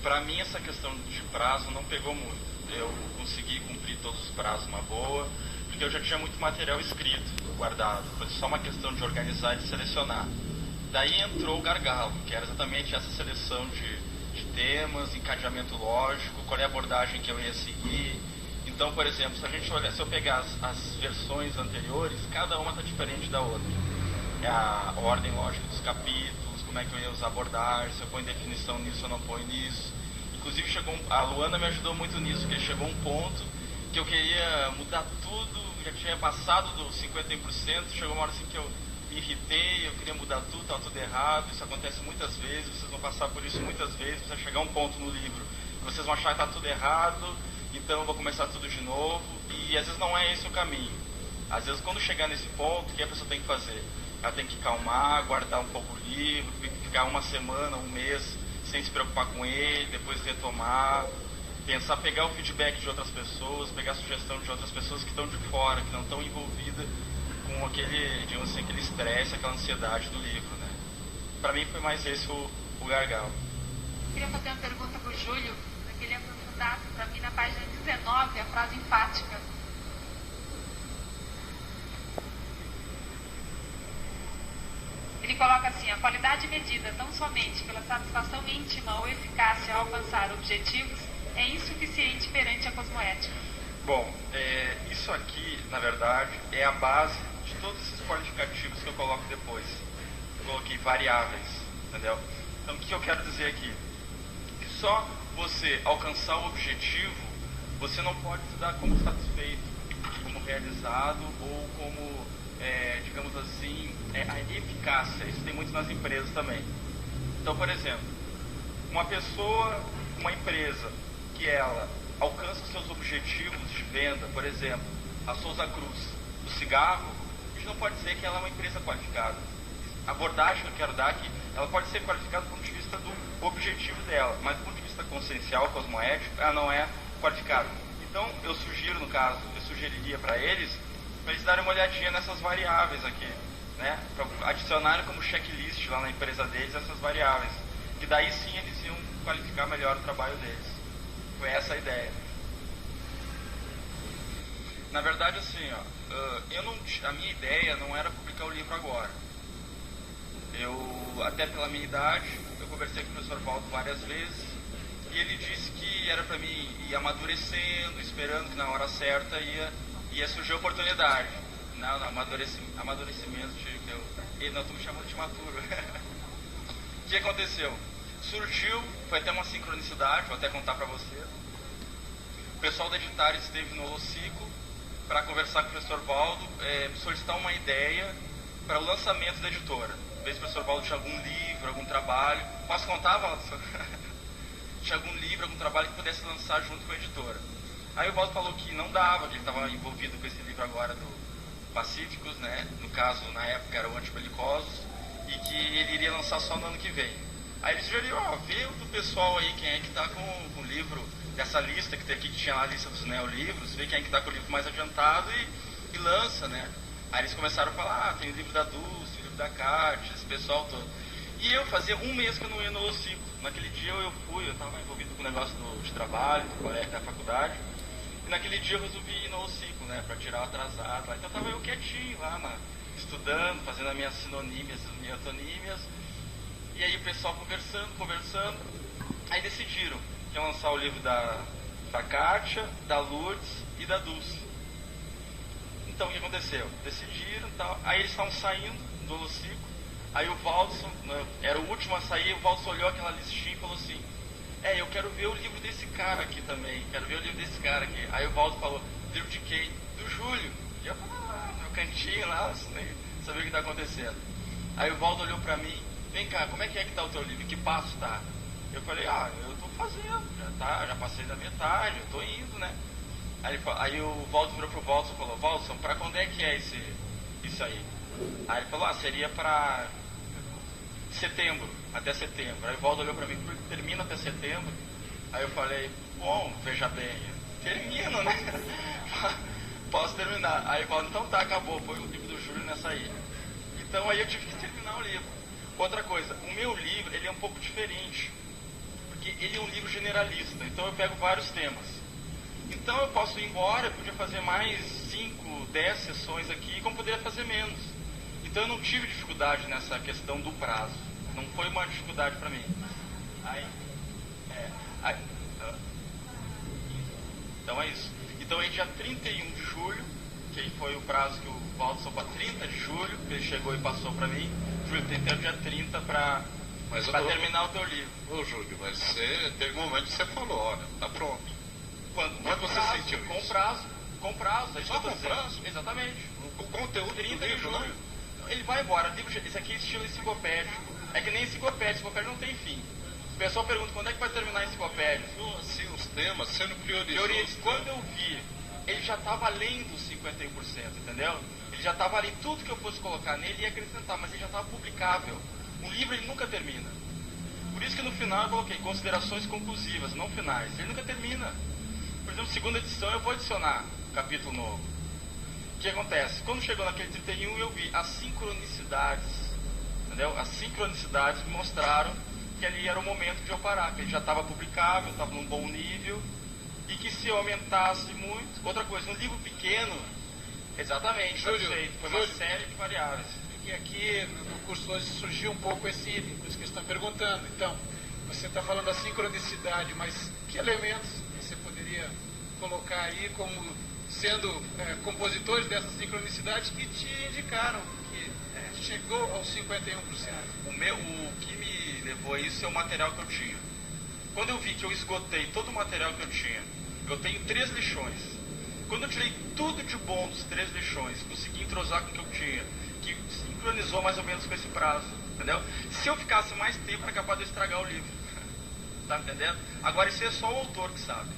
Para mim, essa questão de prazo não pegou muito. Eu consegui cumprir todos os prazos uma boa, porque eu já tinha muito material escrito, guardado. Foi só uma questão de organizar e de selecionar. Daí entrou o gargalo, que era exatamente essa seleção de temas, encadeamento lógico, qual é a abordagem que eu ia seguir. Então, por exemplo, se eu pegar as versões anteriores, cada uma está diferente da outra. É a ordem lógica dos capítulos, como é que eu ia usar abordagem, se eu ponho definição nisso ou não ponho nisso. Inclusive, a Luana me ajudou muito nisso, porque chegou um ponto que eu queria mudar tudo, já tinha passado dos 50%, chegou uma hora assim que eu me irritei, eu queria mudar tudo, estava tudo errado. Isso acontece muitas vezes, vocês vão passar por isso muitas vezes, vai chegar um ponto no livro que vocês vão achar que está tudo errado, então eu vou começar tudo de novo, e às vezes não é esse o caminho. Às vezes, quando chegar nesse ponto, o que a pessoa tem que fazer? Ela tem que calmar, guardar um pouco o livro, ficar uma semana, um mês sem se preocupar com ele, depois retomar, pensar, pegar o feedback de outras pessoas, pegar a sugestão de outras pessoas que estão de fora, que não estão envolvidas com aquele, digamos assim, aquele estresse, aquela ansiedade do livro, né? Para mim foi mais esse o gargalo. Eu queria fazer uma pergunta para o Júlio, que ele aprofundado para mim na página 19, a frase enfática. Ele coloca assim: a qualidade medida tão somente pela satisfação íntima ou eficácia ao alcançar objetivos é insuficiente perante a cosmoética. Bom, isso aqui, na verdade, é a base de todos esses qualificativos que eu coloco depois. Eu coloquei variáveis, entendeu? Então, o que eu quero dizer aqui? Que só você alcançar o objetivo, você não pode se dar como satisfeito, como realizado ou como, digamos assim, a eficácia. Isso tem muito nas empresas também. Então, por exemplo, uma empresa que ela alcança os seus objetivos de venda, por exemplo, a Souza Cruz, do cigarro, a gente não pode dizer que ela é uma empresa qualificada. A abordagem que eu quero dar aqui, ela pode ser qualificada do ponto de vista do objetivo dela, mas do ponto de vista consciencial, cosmoético, ela não é qualificada. Então, eu sugeriria para eles darem uma olhadinha nessas variáveis aqui, né? Para adicionarem como checklist lá na empresa deles essas variáveis, que daí sim eles iam qualificar melhor o trabalho deles. Foi essa a ideia. Na verdade, assim, a minha ideia não era publicar o livro agora. Até pela minha idade, eu conversei com o professor Valdo várias vezes, e ele disse que era para mim ir amadurecendo, esperando que na hora certa ia surgir a oportunidade. Não, amadurecimento, não, estou me chamando de imaturo. O que aconteceu? Surgiu, foi até uma sincronicidade, vou até contar para você. O pessoal da Editária esteve no Holocico para conversar com o professor Valdo, solicitar uma ideia para o lançamento da editora. Ver se o professor Valdo tinha algum livro, algum trabalho. Posso contar, Valdo? Tinha algum livro, algum trabalho que pudesse lançar junto com a editora. Aí o Valdo falou que não dava, que ele estava envolvido com esse livro agora do Pacíficos, né? No caso, na época era o Antibelicosos, e que ele iria lançar só no ano que vem. Aí ele sugeriu, vê do pessoal aí, quem é que está com o livro, dessa lista que tem aqui, que tinha lá a lista dos neolivros, vê quem é que está com o livro mais adiantado e lança, né? Aí eles começaram a falar, tem o livro da Dulce, o livro da Cátia, esse pessoal todo. E eu fazia um mês que eu não ia no Holocico. Naquele dia eu estava envolvido com o negócio de trabalho, do colégio, da faculdade. E naquele dia eu resolvi ir no Holocico, né, para tirar o atrasado. Então estava eu quietinho lá, estudando, fazendo as minhas sinonímias, as minhas antonímias. E aí o pessoal conversando. Aí decidiram que iam lançar o livro da Kátia, da Lourdes e da Dulce. Então o que aconteceu? Decidiram e tal. Aí eles estavam saindo do Holocico. Aí o Valdson, era o último a sair, o Valdson olhou aquela listinha e falou assim: eu quero ver o livro desse cara aqui também. Aí o Valdo falou: livro de quem? Do Júlio. E eu falei lá no meu cantinho, lá, sem saber o que está acontecendo. Aí o Valdo olhou para mim: vem cá, como é que está o teu livro? Que passo está? Eu falei: eu estou fazendo, já passei da metade, eu estou indo, né? Aí o Valdo virou pro Valdson e falou: Valdson, para quando é que é isso aí? Aí ele falou: seria para setembro, até setembro. Aí o Valdo olhou para mim: termina até setembro? Aí eu falei: bom, veja bem, termino, né? Posso terminar. Aí ele falou: então tá, acabou, foi o livro do Júlio nessa aí. Então aí eu tive que terminar o livro. Outra coisa, o meu livro, ele é um pouco diferente, porque ele é um livro generalista, então eu pego vários temas. Então eu posso ir embora, eu podia fazer mais 5, 10 sessões aqui, como poderia fazer menos. Então eu não tive dificuldade nessa questão do prazo. Não foi uma dificuldade para mim. Então é isso. Então aí dia 31 de julho, que aí foi o prazo que o Valdo só para 30 de julho, que ele chegou e passou para mim. Júlio, tem até o dia 30 para terminar o teu livro. Ô Júlio, mas teve um momento que você falou, olha, tá pronto. Quando é que você sentiu com isso? Com prazo. Só com prazo? Exatamente. O conteúdo 30 do livro, de julho. não? Ele vai embora. Isso aqui é estilo enciclopédico. É que nem enciclopédia não tem fim. O pessoal pergunta quando é que vai terminar a enciclopédia. Assim, os temas sendo priorizados. Quando eu vi, ele já estava além dos 51%, entendeu? Ele já estava além. Tudo que eu fosse colocar nele ia acrescentar, mas ele já estava publicável. Um livro ele nunca termina. Por isso que no final eu coloquei considerações conclusivas, não finais. Ele nunca termina. Por exemplo, segunda edição eu vou adicionar capítulo novo. O que acontece? Quando chegou naquele 31 eu vi as sincronicidades, entendeu? As sincronicidades me mostraram que ali era o momento de eu parar, que ele já estava publicável, estava num bom nível, e que se eu aumentasse muito... Outra coisa, um livro pequeno, exatamente, perfeito, foi uma série de variáveis. E aqui no curso hoje surgiu um pouco esse item, por isso que estão perguntando. Então, você está falando da sincronicidade, mas que elementos você poderia colocar aí como sendo compositores dessa sincronicidade que te indicaram que chegou aos 51%? O que me levou a isso é o material que eu tinha. Quando eu vi que eu esgotei todo o material que eu tinha, eu tenho 3 lixões. Quando eu tirei tudo de bom dos 3 lixões, consegui entrosar com o que eu tinha, que sincronizou mais ou menos com esse prazo, entendeu? Se eu ficasse mais tempo, era capaz de eu estragar o livro. Tá entendendo? Agora, isso é só o autor que sabe.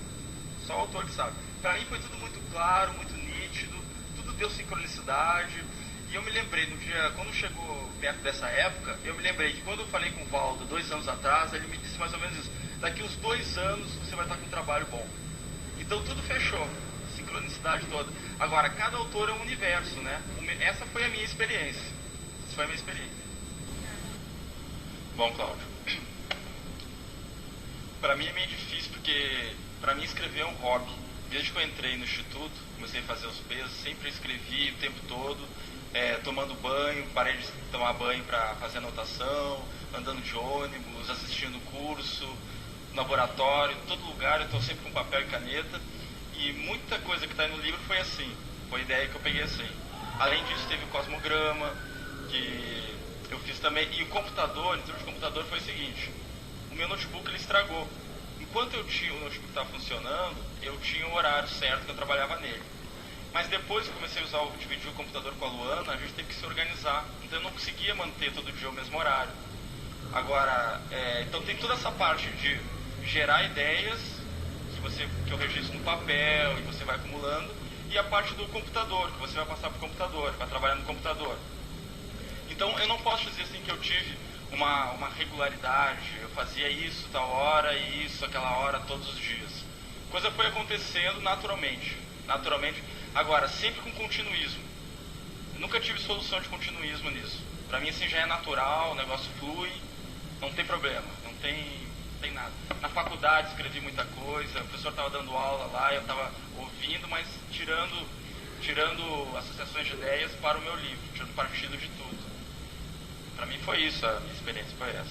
Só o autor que sabe. Pra mim foi tudo muito claro, muito nítido, tudo deu sincronicidade. E eu me lembrei, no dia, quando chegou perto dessa época, eu me lembrei que quando eu falei com o Valdo 2 anos atrás, ele me disse mais ou menos isso. Daqui uns 2 anos você vai estar com um trabalho bom. Então tudo fechou. Sincronicidade toda. Agora, cada autor é um universo, né? Essa foi a minha experiência. Essa foi a minha experiência. Bom, Cláudio. Para mim é meio difícil, porque para mim escrever é um hobby. Desde que eu entrei no instituto, comecei a fazer os pesos, sempre escrevi o tempo todo, tomando banho, parei de tomar banho para fazer anotação, andando de ônibus, assistindo curso, no laboratório, em todo lugar eu estou sempre com papel e caneta. E muita coisa que está aí no livro foi assim, foi a ideia que eu peguei assim. Além disso, teve o cosmograma, que eu fiz também. E o computador, em termos de computador, foi o seguinte: o meu notebook ele estragou. Enquanto eu tinha o notebook que estava funcionando, eu tinha o horário certo que eu trabalhava nele. Mas depois que eu comecei a dividir o computador com a Luana, a gente teve que se organizar. Então eu não conseguia manter todo dia o mesmo horário. Agora, então tem toda essa parte de gerar ideias, que eu registro no papel e você vai acumulando, e a parte do computador, que você vai passar para o computador, vai trabalhar no computador. Então eu não posso dizer assim que eu tive uma regularidade, eu fazia isso tal hora e isso aquela hora todos os dias. A coisa foi acontecendo naturalmente, agora sempre com continuismo. Eu nunca tive solução de continuismo nisso. Para mim assim já é natural, o negócio flui, não tem problema, não tem nada. Na faculdade escrevi muita coisa, o professor estava dando aula lá, eu estava ouvindo, mas tirando associações de ideias para o meu livro, tirando partido de tudo. Para mim foi isso, a minha experiência foi essa.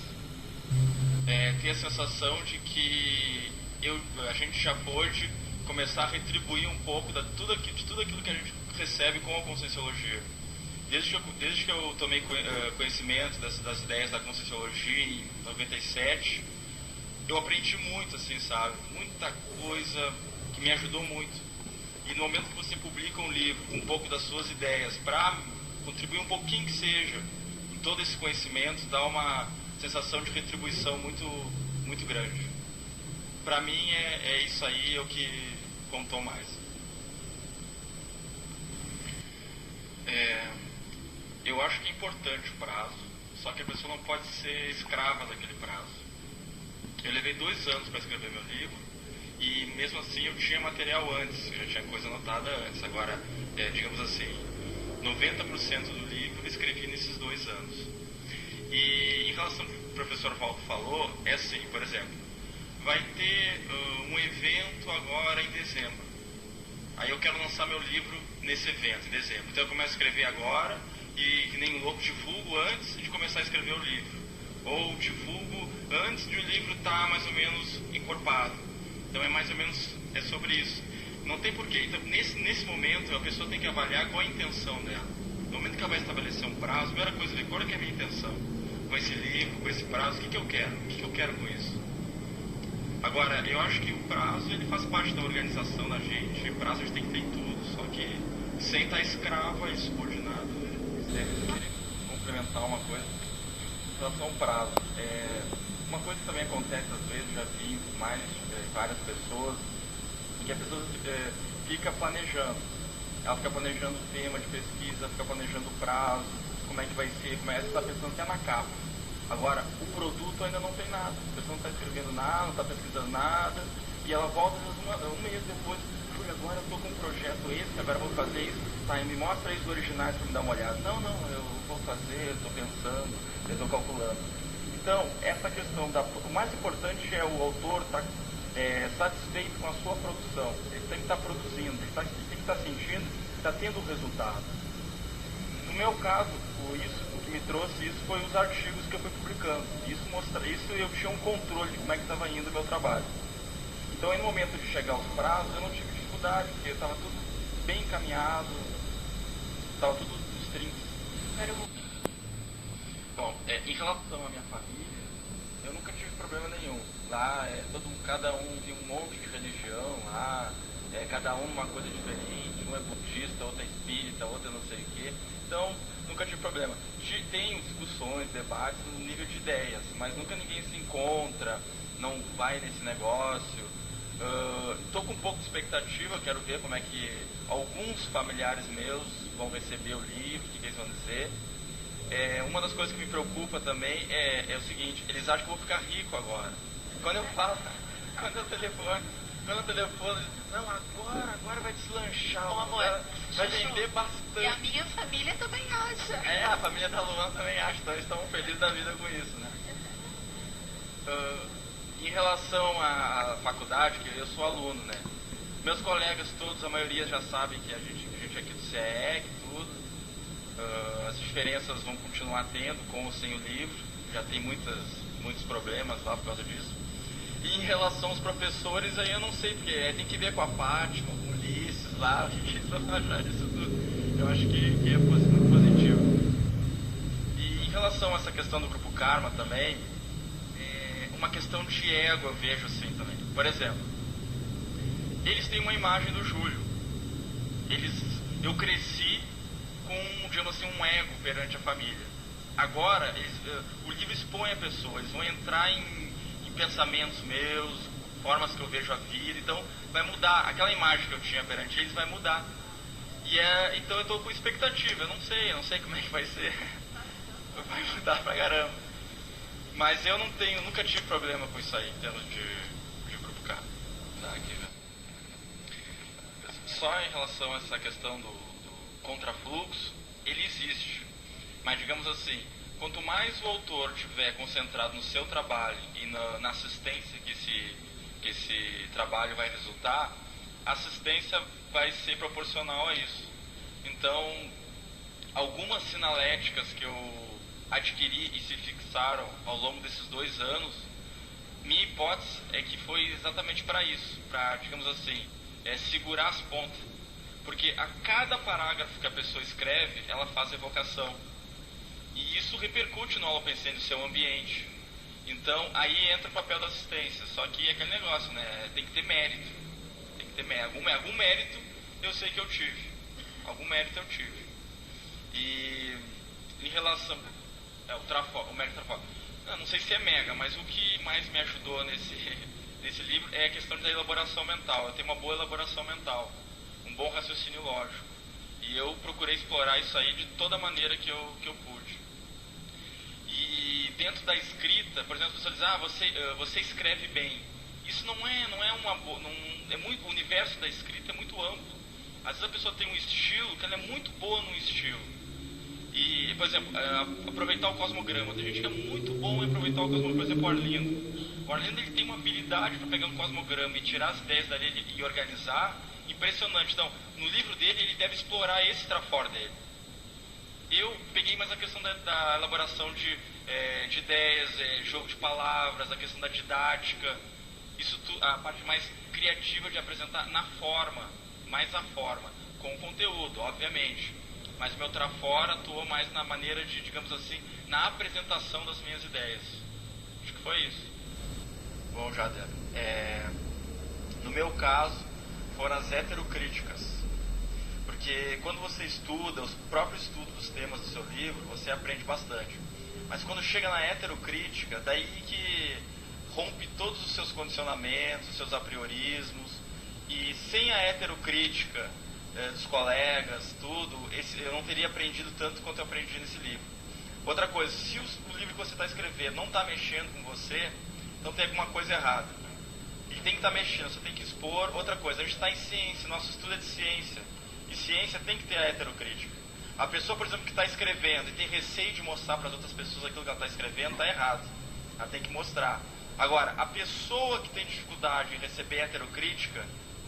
Tenho a sensação de que a gente já pôde começar a retribuir um pouco de tudo aquilo que a gente recebe com a Conscienciologia. Desde que eu tomei conhecimento das ideias da Conscienciologia em 97, eu aprendi muito, assim, sabe? Muita coisa que me ajudou muito. E no momento que você publica um livro com um pouco das suas ideias, para contribuir um pouquinho que seja em todo esse conhecimento, dá uma sensação de retribuição muito, muito grande. Para mim é isso aí, é o que contou mais. Eu acho que é importante o prazo, só que a pessoa não pode ser escrava daquele prazo. Eu levei 2 anos para escrever meu livro e mesmo assim eu tinha material antes, eu já tinha coisa anotada antes. Agora, digamos assim, 90% do livro eu escrevi nesses 2 anos. E em relação ao que o professor Valdo falou, é assim, por exemplo, vai ter um evento agora em dezembro. Aí eu quero lançar meu livro nesse evento, em dezembro. Então eu começo a escrever agora e, que nem um louco, divulgo antes de começar a escrever o livro. Ou divulgo antes de o livro estar mais ou menos encorpado. Então é mais ou menos sobre isso. Não tem porquê. Então, nesse momento, a pessoa tem que avaliar qual a intenção dela. No momento que ela vai estabelecer um prazo, a primeira coisa é qual é a minha intenção. Com esse livro, com esse prazo, o que eu quero? O que eu quero com isso? Agora, eu acho que o prazo, ele faz parte da organização da gente. O prazo a gente tem que ter em tudo, só que sem estar escravo a insubordinado. Eu queria complementar uma coisa em relação ao prazo. Uma coisa que também acontece às vezes, já vi mais várias pessoas, que a pessoa fica planejando. Ela fica planejando o tema de pesquisa, fica planejando o prazo, como é que vai ser, começa a estar pensando até na capa. Agora, o produto ainda não tem nada. A pessoa não está escrevendo nada, não está pesquisando nada, e ela volta um mês depois, Júlio, agora eu estou com um projeto esse, agora eu vou fazer isso, tá, me mostra aí os originais para me dar uma olhada. Não, eu vou fazer, eu estou pensando, eu estou calculando. Então, essa questão, o mais importante é o autor estar satisfeito com a sua produção. Ele tem que estar produzindo, ele tem que estar sentindo que está tendo resultado. No meu caso, o que me trouxe isso foi os artigos que eu fui publicando. Isso eu tinha um controle de como é que estava indo o meu trabalho. Então, aí, no momento de chegar aos prazos, eu não tive dificuldade, porque estava tudo bem encaminhado, estava tudo nos trinques. Bom, em relação à minha família, eu nunca tive problema nenhum. Lá, cada um tem um monte de religião lá, cada um uma coisa diferente, um é budista, outro é espírita, outro é não sei o quê. Então, nunca tive problema. Tem discussões, debates no nível de ideias, mas nunca ninguém se encontra, não vai nesse negócio. Estou com um pouco de expectativa, quero ver como é que alguns familiares meus vão receber o livro, o que eles vão dizer. Uma das coisas que me preocupa também é o seguinte, eles acham que eu vou ficar rico agora. Quando eu falo, quando eu telefono, não, agora vai deslanchar, bom, amor, vai vender bastante. E a minha família também acha. A família da Luana também acha, então eles estão felizes da vida com isso, né? Em relação à faculdade, que eu sou aluno, né? Meus colegas todos, a maioria já sabem que a gente é aqui do CEEC, tudo. As diferenças vão continuar tendo, com ou sem o livro. Já tem muitos problemas lá por causa disso. E em relação aos professores, aí eu não sei, porque tem que ver com a Paty, com o Ulisses lá, o que eles vão achar disso tudo. Eu acho que é muito positivo. E em relação a essa questão do Grupo Karma também, uma questão de ego eu vejo assim também. Por exemplo, eles têm uma imagem do Júlio. Eu cresci com, digamos assim, um ego perante a família. Agora, o livro expõe a pessoa, eles vão entrar em pensamentos meus, formas que eu vejo a vida, então vai mudar, aquela imagem que eu tinha perante eles vai mudar. Então eu estou com expectativa, eu não sei como é que vai ser, vai mudar pra caramba. Mas eu nunca tive problema com isso aí, em termos de Grupo K. Tá, aqui, né? Só em relação a essa questão do contrafluxo, ele existe. Mas digamos assim, quanto mais o autor estiver concentrado no seu trabalho e na assistência que esse trabalho vai resultar, a assistência vai ser proporcional a isso. Então, algumas sinaléticas que eu adquiri e se fixaram ao longo desses 2 anos, minha hipótese é que foi exatamente para isso, para, digamos assim, segurar as pontas. Porque a cada parágrafo que a pessoa escreve, ela faz evocação. E isso repercute no Holopensene, no seu ambiente. Então, aí entra o papel da assistência. Só que é aquele negócio, né? Tem que ter mérito. Tem que ter mérito. Algum mérito eu sei que eu tive. Algum mérito eu tive. E em relação... o mérito trafógrafo. Não sei se é mega, mas o que mais me ajudou nesse livro é a questão da elaboração mental. Eu tenho uma boa elaboração mental. Um bom raciocínio lógico. E eu procurei explorar isso aí de toda maneira que eu pude. E dentro da escrita, por exemplo, as pessoas dizem, você escreve bem. Isso não é uma boa... o universo da escrita é muito amplo. Às vezes a pessoa tem um estilo que ela é muito boa num estilo. E, por exemplo, aproveitar o cosmograma. Tem gente que é muito bom em aproveitar o cosmograma. Por exemplo, o Arlindo. O Arlindo, ele tem uma habilidade para pegar um cosmograma e tirar as ideias dali e organizar, impressionante. Então, no livro dele, ele deve explorar esse trafor dele. Eu peguei mais a questão da elaboração de ideias, jogo de palavras, a questão da didática, a parte mais criativa de apresentar na forma, mais a forma, com o conteúdo, obviamente. Mas meu trafor atua mais na maneira de, digamos assim, na apresentação das minhas ideias. Acho que foi isso. Bom, Jader, no meu caso, foram as heterocríticas. Porque quando você estuda, o próprio estudo dos temas do seu livro, você aprende bastante. Mas quando chega na heterocrítica, daí que rompe todos os seus condicionamentos, os seus apriorismos. E sem a heterocrítica dos colegas, tudo, eu não teria aprendido tanto quanto eu aprendi nesse livro. Outra coisa, se o livro que você está escrevendo não está mexendo com você, então tem alguma coisa errada. Ele tem que estar mexendo, você tem que expor. Outra coisa, a gente está em ciência, nosso estudo é de ciência. E ciência tem que ter a heterocrítica. A pessoa, por exemplo, que está escrevendo e tem receio de mostrar para as outras pessoas aquilo que ela está escrevendo, está errado. Ela tem que mostrar. Agora, a pessoa que tem dificuldade em receber heterocrítica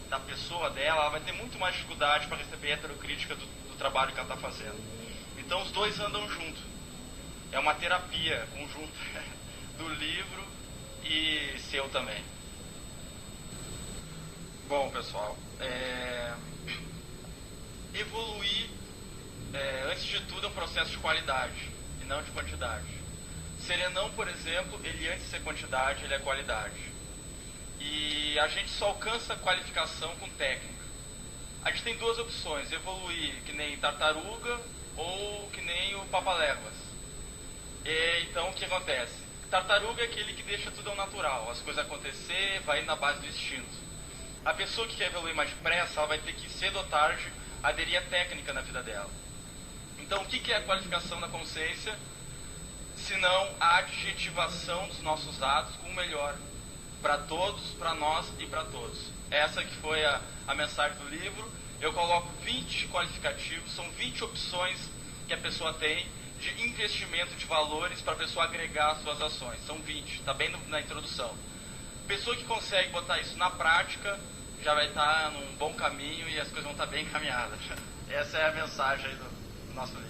da pessoa dela, ela vai ter muito mais dificuldade para receber heterocrítica do trabalho que ela está fazendo. Então os dois andam junto. É uma terapia conjunta do livro e seu também. Bom, pessoal, evoluir, antes de tudo, é um processo de qualidade e não de quantidade. Serenão, por exemplo, ele antes de ser quantidade, ele é qualidade. E a gente só alcança qualificação com técnica. A gente tem duas opções, evoluir que nem tartaruga ou que nem o papaléguas. Então, o que acontece? Tartaruga é aquele que deixa tudo ao natural, as coisas acontecer, vai na base do instinto. A pessoa que quer evoluir mais depressa, ela vai ter que, cedo ou tarde, aderir à técnica na vida dela. Então, o que é a qualificação da consciência? Senão a adjetivação dos nossos atos com o melhor. Para todos, para nós e para todos. Essa que foi a mensagem do livro. Eu coloco 20 qualificativos, são 20 opções que a pessoa tem de investimento de valores para a pessoa agregar as suas ações. São 20, está bem na introdução. Pessoa que consegue botar isso na prática já vai estar num bom caminho e as coisas vão estar bem encaminhadas. Essa é a mensagem aí do nosso livro.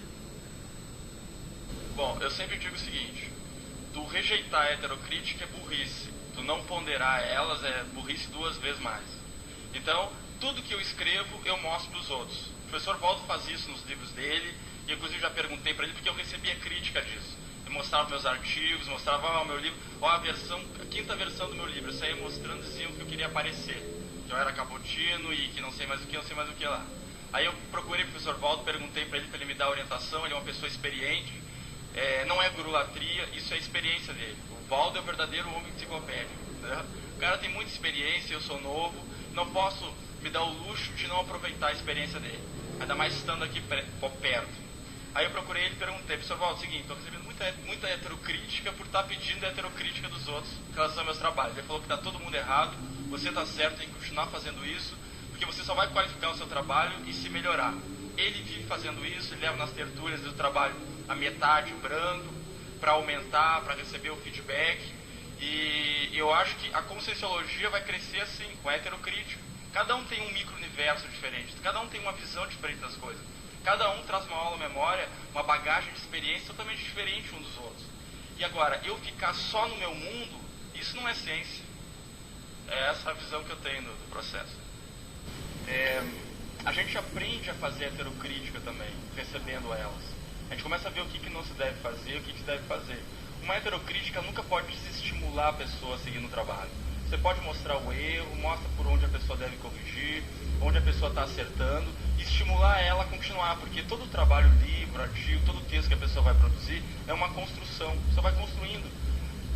Bom, eu sempre digo o seguinte: tu rejeitar a heterocrítica é burrice, tu não ponderar elas é burrice 2 vezes mais. Então, tudo que eu escrevo eu mostro para os outros. O professor Valdo faz isso nos livros dele, e inclusive já perguntei para ele porque eu recebia crítica disso. Eu mostrava meus artigos, mostrava o meu livro, a 5ª versão do meu livro, eu saía mostrando, diziam que eu queria aparecer, que eu era cabotino e que não sei mais o que, não sei mais o que lá. Aí eu procurei o professor Valdo, perguntei para ele me dar orientação, ele é uma pessoa experiente, não é gurulatria, isso é a experiência dele. O Valdo é o verdadeiro homem enciclopédico, né? O cara tem muita experiência, eu sou novo, não posso me dar o luxo de não aproveitar a experiência dele, ainda mais estando aqui perto. Aí eu procurei ele e perguntei: professor Valdo, é o seguinte, estou recebendo muita heterocrítica por estar pedindo a heterocrítica dos outros em relação aos meus trabalhos. Ele falou que está todo mundo errado, você está certo, tem que continuar fazendo isso, porque você só vai qualificar o seu trabalho e se melhorar. Ele vive fazendo isso, ele leva nas tertúlias do trabalho a metade branco, para aumentar, para receber o feedback. E eu acho que a conscienciologia vai crescer assim, com a heterocrítica. Cada um tem um micro-universo diferente, cada um tem uma visão diferente das coisas. Cada um traz uma aula memória, uma bagagem de experiência totalmente diferente um dos outros. E agora, eu ficar só no meu mundo, isso não é ciência. É essa a visão que eu tenho do processo. A gente aprende a fazer heterocrítica também, recebendo elas. A gente começa a ver o que não se deve fazer, o que se deve fazer. Uma heterocrítica nunca pode desestimular a pessoa a seguir no trabalho. Você pode mostrar o erro, mostra por onde a pessoa deve corrigir, onde a pessoa está acertando, e estimular ela a continuar, porque todo trabalho, livro, artigo, todo texto que a pessoa vai produzir é uma construção, você vai construindo.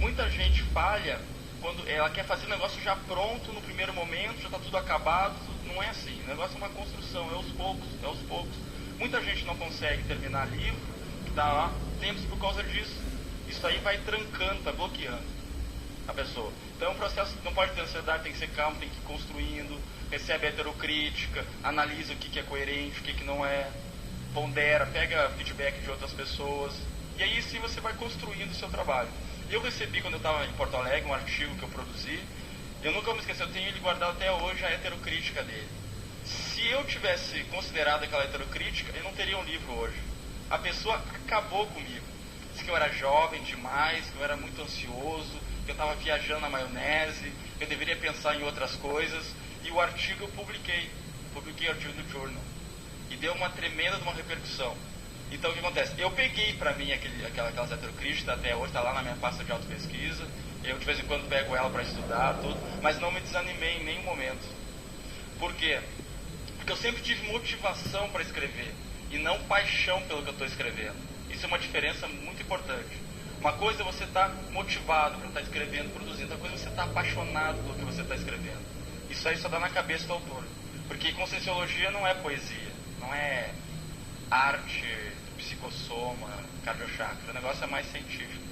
Muita gente falha quando ela quer fazer o negócio já pronto no primeiro momento, já está tudo acabado. Não é assim, o negócio é uma construção, é aos poucos. Muita gente não consegue terminar livro, que está lá, tempos por causa disso. Isso aí vai trancando, está bloqueando a pessoa. Então é um processo que não pode ter ansiedade, tem que ser calmo, tem que ir construindo, recebe a heterocrítica, analisa o que é coerente, o que não é. pondera, pega feedback de outras pessoas, e aí sim você vai construindo o seu trabalho. Eu recebi, quando eu estava em Porto Alegre, um artigo que eu produzi, eu nunca vou me esquecer, eu tenho ele guardado até hoje, a heterocrítica dele. Se eu tivesse considerado aquela heterocrítica, eu não teria um livro hoje. A pessoa acabou comigo. Disse que eu era jovem demais, que eu era muito ansioso, que eu estava viajando na maionese, que eu deveria pensar em outras coisas, e o artigo eu publiquei o artigo no Journal, e deu uma tremenda de uma repercussão. Então o que acontece? Eu peguei para mim aquelas heterocríticas, até hoje está lá na minha pasta de autopesquisa, eu de vez em quando pego ela para estudar, tudo, mas não me desanimei em nenhum momento. Por quê? Porque eu sempre tive motivação para escrever, e não paixão pelo que eu estou escrevendo. Isso é uma diferença muito importante. Uma coisa é você estar motivado para estar escrevendo, produzindo, outra coisa é você estar apaixonado pelo que você está escrevendo. Isso aí só dá na cabeça do autor. Porque Conscienciologia não é poesia, não é arte, psicossoma, cardiochakra, o negócio é mais científico.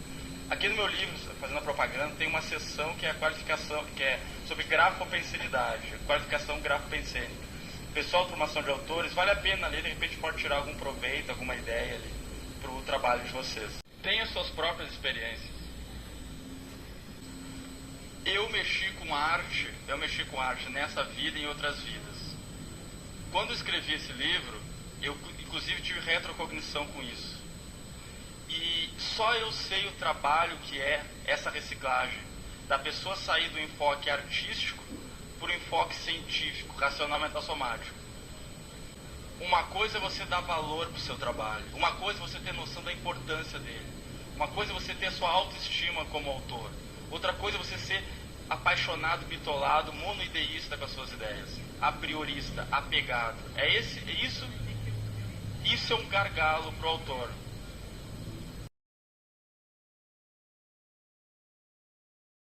Aqui no meu livro, fazendo a propaganda, tem uma seção que é a qualificação, que é sobre grafopensilidade, qualificação grafopensênica. Pessoal de formação de autores, vale a pena ler, de repente pode tirar algum proveito, alguma ideia ali para o trabalho de vocês. Tenha suas próprias experiências. Eu mexi com arte nessa vida e em outras vidas. Quando eu escrevi esse livro, eu inclusive tive retrocognição com isso. E só eu sei o trabalho que é essa reciclagem, da pessoa sair do enfoque artístico para o enfoque científico, racional mental somático. Uma coisa é você dar valor para o seu trabalho, uma coisa é você ter noção da importância dele, uma coisa é você ter a sua autoestima como autor, outra coisa é você ser apaixonado, bitolado, monoideísta com as suas ideias, a priorista, apegado. Isso é um gargalo para o autor.